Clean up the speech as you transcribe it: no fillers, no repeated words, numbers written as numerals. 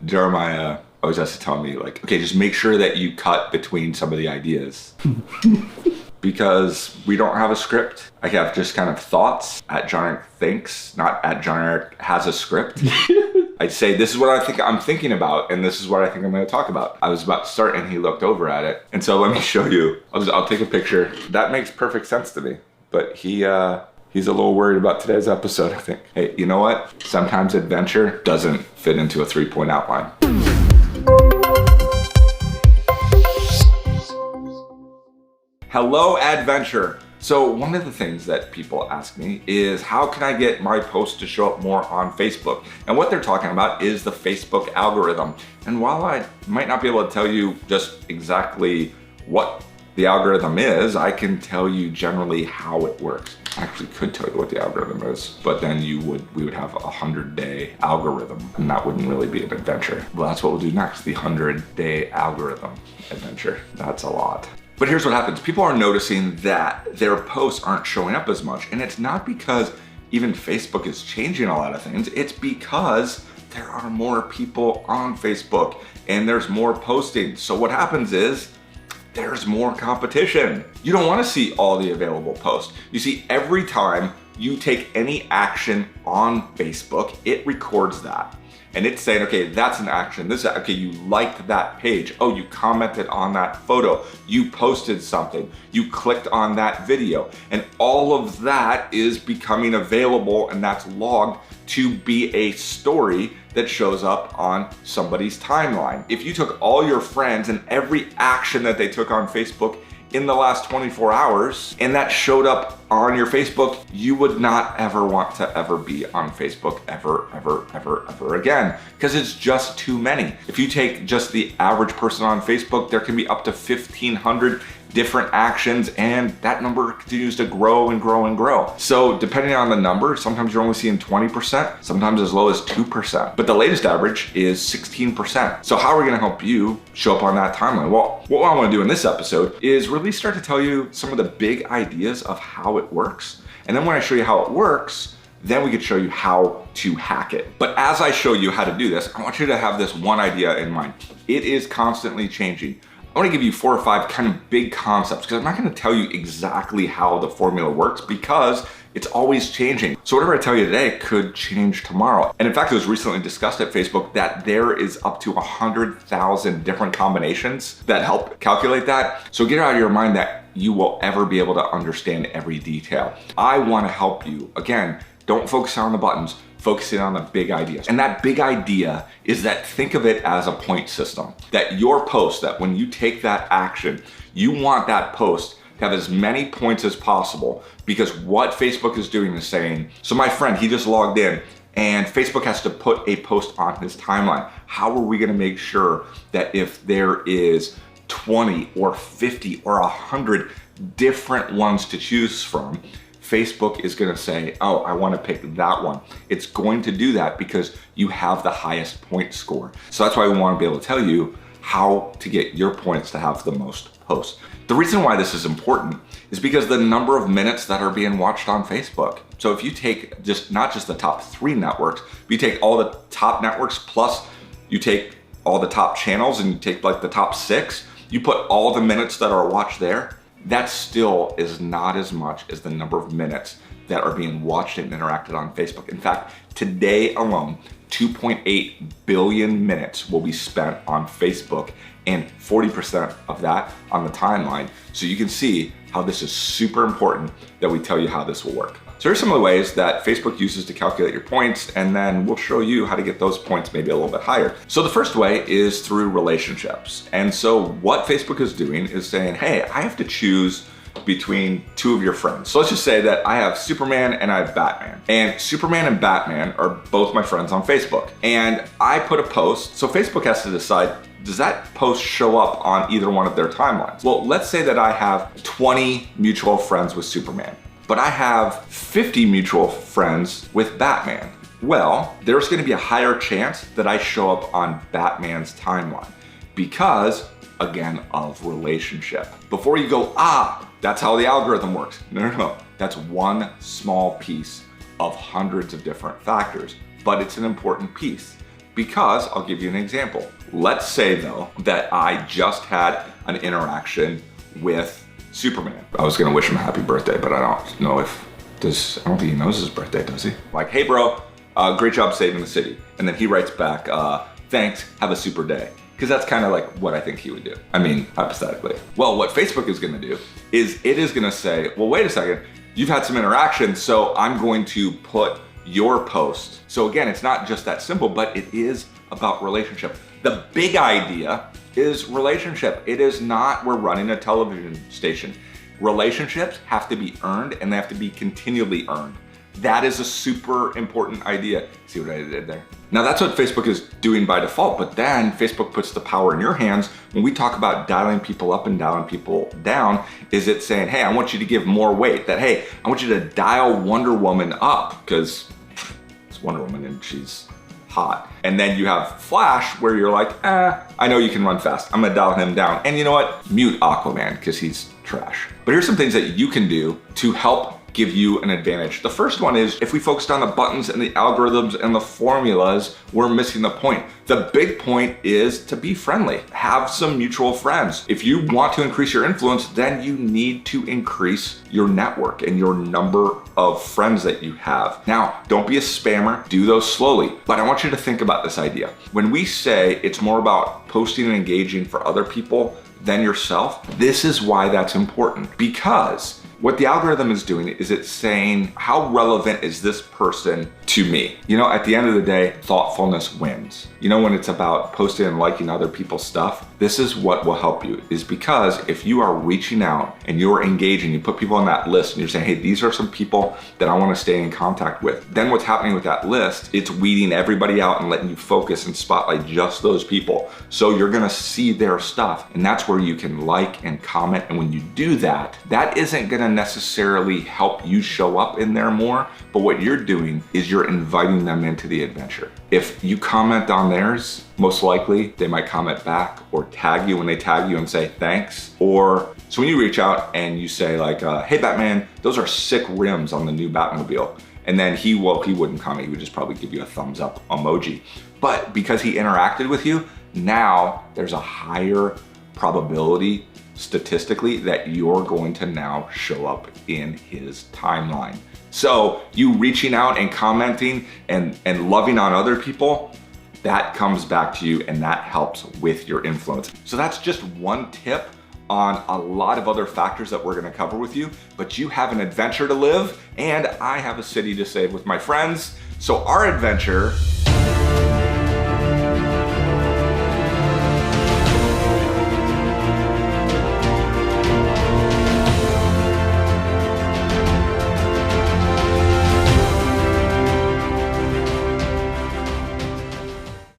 Jeremiah always has to tell me, like, okay, just make sure that you cut between some of the ideas. Because we don't have a script. I have just kind of thoughts. At John Eric Thinks, not at John Eric Has a Script. I'd say, this is what I'm thinking about, and this is what I think I'm going to talk about. I was about to start, and he looked over at it. And so let me show you. I'll take a picture. That makes perfect sense to me. But he's a little worried about today's episode, I think. Hey, you know what? Sometimes adventure doesn't fit into a 3-point outline. Hello, adventure. So one of the things that people ask me is, how can I get my posts to show up more on Facebook? And what they're talking about is the Facebook algorithm. And while I might not be able to tell you just exactly what the algorithm is, I can tell you generally how it works. I actually could tell you what the algorithm is, but then we would have a 100-day algorithm, and that wouldn't really be an adventure. Well, that's what we'll do next, the 100-day algorithm adventure. That's a lot. But here's what happens. People are noticing that their posts aren't showing up as much. And it's not because even Facebook is changing a lot of things. It's because there are more people on Facebook and there's more posting. So what happens is there's more competition. You don't want to see all the available posts. You see, every time you take any action on Facebook, it records that. And it's saying, okay, that's an action. Okay, you liked that page. Oh, you commented on that photo. You posted something. You clicked on that video. And all of that is becoming available, and that's logged to be a story that shows up on somebody's timeline. If you took all your friends and every action that they took on Facebook in the last 24 hours, and that showed up on your Facebook, you would not ever want to ever be on Facebook ever again, because it's just too many. If you take just the average person on Facebook, there can be up to 1,500 different actions, and that number continues to grow and grow and grow. So depending on the number, sometimes you're only seeing 20%, sometimes as low as 2%. But the latest average is 16%. So how are we gonna help you show up on that timeline? Well, what I wanna do in this episode is really start to tell you some of the big ideas of how it works. And then when I show you how it works, then we could show you how to hack it. But as I show you how to do this, I want you to have this one idea in mind. It is constantly changing. I want to give you 4 or 5 kind of big concepts, because I'm not going to tell you exactly how the formula works because it's always changing. So whatever I tell you today could change tomorrow. And in fact, it was recently discussed at Facebook that there is up to 100,000 different combinations that help calculate that. So get it out of your mind that you will ever be able to understand every detail. I want to help you. Again, don't focus on the buttons. Focusing on the big ideas. And that big idea is that, think of it as a point system. That your post, that when you take that action, you want that post to have as many points as possible, because what Facebook is doing is saying, so my friend, he just logged in and Facebook has to put a post on his timeline. How are we gonna make sure that if there is 20 or 50 or 100 different ones to choose from, Facebook is gonna say, oh, I wanna pick that one. It's going to do that because you have the highest point score. So that's why we wanna be able to tell you how to get your points to have the most posts. The reason why this is important is because the number of minutes that are being watched on Facebook. So if you take not just the top 3 networks, but you take all the top networks, plus you take all the top channels and you take like the top 6, you put all the minutes that are watched there, that still is not as much as the number of minutes that are being watched and interacted on Facebook. In fact, today alone, 2.8 billion minutes will be spent on Facebook, and 40% of that on the timeline. So you can see how this is super important that we tell you how this will work. So here's some of the ways that Facebook uses to calculate your points, and then we'll show you how to get those points maybe a little bit higher. So the first way is through relationships. And so what Facebook is doing is saying, hey, I have to choose between 2 of your friends. So let's just say that I have Superman and I have Batman. And Superman and Batman are both my friends on Facebook. And I put a post, so Facebook has to decide, does that post show up on either one of their timelines? Well, let's say that I have 20 mutual friends with Superman, but I have 50 mutual friends with Batman. Well, there's gonna be a higher chance that I show up on Batman's timeline because, again, of relationship. Before you go, that's how the algorithm works. No. That's one small piece of hundreds of different factors, but it's an important piece. Because I'll give you an example. Let's say though that I just had an interaction with Superman. I was gonna wish him a happy birthday, but I don't know if I don't think he knows his birthday, does he? Like, hey bro, great job saving the city. And then he writes back, thanks, have a super day. Because that's kind of like what I think he would do. I mean, hypothetically. Well, what Facebook is gonna do is it is gonna say, well, wait a second, you've had some interaction, so I'm going to put your post. So again, it's not just that simple, but it is about relationship. The big idea is relationship. It is not we're running a television station. Relationships have to be earned and they have to be continually earned. That is a super important idea. See what I did there? Now that's what Facebook is doing by default, but then Facebook puts the power in your hands. When we talk about dialing people up and dialing people down, is it saying, hey, I want you to give more weight, that, hey, I want you to dial Wonder Woman up because it's Wonder Woman and she's hot. And then you have Flash where you're like, I know you can run fast. I'm gonna dial him down. And you know what? Mute Aquaman because he's trash. But here's some things that you can do to help give you an advantage. The first one is if we focused on the buttons and the algorithms and the formulas, we're missing the point. The big point is to be friendly, have some mutual friends. If you want to increase your influence, then you need to increase your network and your number of friends that you have. Now, don't be a spammer, do those slowly. But I want you to think about this idea. When we say it's more about posting and engaging for other people than yourself, this is why that's important. Because what the algorithm is doing is it's saying, how relevant is this person to me? You know, at the end of the day, thoughtfulness wins. You know, when it's about posting and liking other people's stuff, this is what will help you, is because if you are reaching out and you're engaging, you put people on that list and you're saying, hey, these are some people that I want to stay in contact with. Then what's happening with that list, it's weeding everybody out and letting you focus and spotlight just those people. So you're gonna see their stuff, and that's where you can like and comment. And when you do that, that isn't gonna necessarily help you show up in there more, but what you're doing is you're inviting them into the adventure. If you comment on theirs, most likely they might comment back or tag you when they tag you and say thanks. Or so when you reach out and you say like, hey Batman, those are sick rims on the new Batmobile. And then he wouldn't comment, he would just probably give you a thumbs up emoji. But because he interacted with you, now there's a higher probability statistically that you're going to now show up in his timeline. So you reaching out and commenting and loving on other people, that comes back to you and that helps with your influence. So that's just one tip on a lot of other factors that we're gonna cover with you, but you have an adventure to live and I have a city to save with my friends. So our adventure